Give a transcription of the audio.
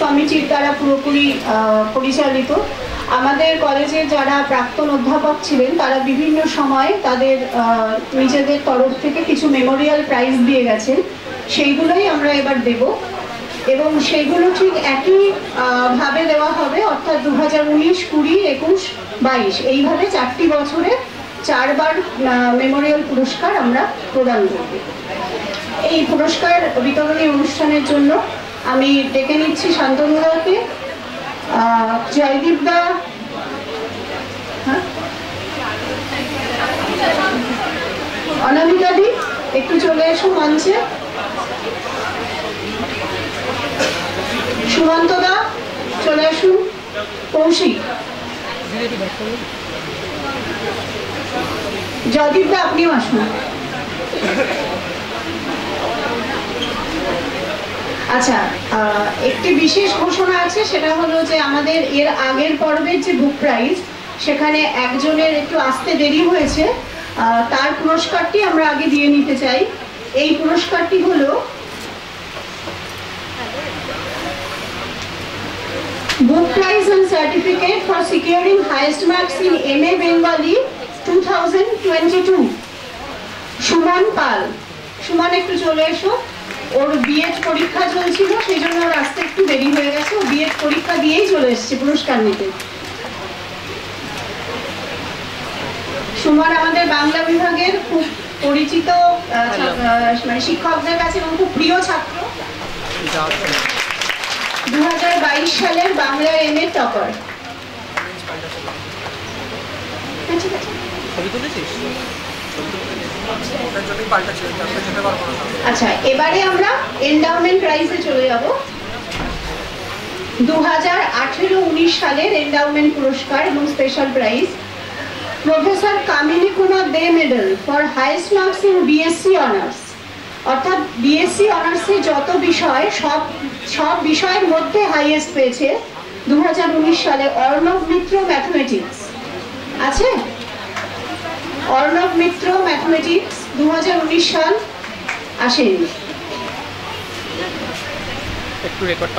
কমিটির দ্বারা পুরোপুরি পরিচালিত। আমাদের কলেজের যারা প্রাক্তন অধ্যাপক ছিলেন তারা বিভিন্ন সময় তাদের নিজেদের তরফ থেকে কিছু মেমোরিয়াল প্রাইজ দিয়ে গেছেন, সেইগুলোই আমরা এবার দেব এবং সেইগুলো ঠিক একই ভাবে দেওয়া হবে, অর্থাৎ 2019, 20, 21, 22 এইভাবে 4টি বছরে 4বার মেমোরিয়াল পুরস্কার আমরা প্রদান করব। এই পুরস্কার বিতরণী অনুষ্ঠানের জন্য আমি ডেকে নিচ্ছি শান্তনুদাকে, জয়দীপদা, অনামিকাদি একটু চলে এসো মঞ্চে, সুমন্তদা চলে আসুন, কৌশিক, জয়দীপদা আপনিও আসুন। আচ্ছা, একটি বিশেষ ঘোষণা আছে, সেটা হলো যে আমাদের এর আগের পর্বের যে বুক প্রাইজ সেখানে একজনের একটু আসতে দেরি হয়েছে, তার পুরস্কারটি আমরা আগে দিয়ে নিতে চাই। এই পুরস্কারটি হলো Book Prize and Certificate for Securing Highest Marks in MA Bengali 2022, Suman পাল। সুমন একটু চলে এসো, ওর বিএড পরীক্ষা চলছিল সেই জন্য ওর আসতে একটু দেরি হয়ে গেছে, ও বিএড পরীক্ষা দিয়েই চলে এসেছে পুরস্কার নিতে। সুমন আমাদের বাংলা বিভাগের খুব পরিচিত মানে শিক্ষকদের কাছে এবং খুব প্রিয় ছাত্র, 2022 সালের বাংলা এমএ টপার। আচ্ছা, এবারে আমরা এন্ডাওমেন্ট প্রাইজে চলে যাব। 2018-19 সালের এন্ডাওমেন্ট পুরস্কার এবং special prize professor Kamini Kumar De medal for highest marks in BSc honours, অর্থাৎ বিএসসি অনার্সে যত বিষয় সব বিষয়ের মধ্যে হাইয়েস্ট পেয়েছে 2019 সালে অর্ণব মিত্র ম্যাথমেটিক্স। আছে অর্ণব মিত্র ম্যাথমেটিক্স, 2019 সাল আসেনি। একটু রেকর্ড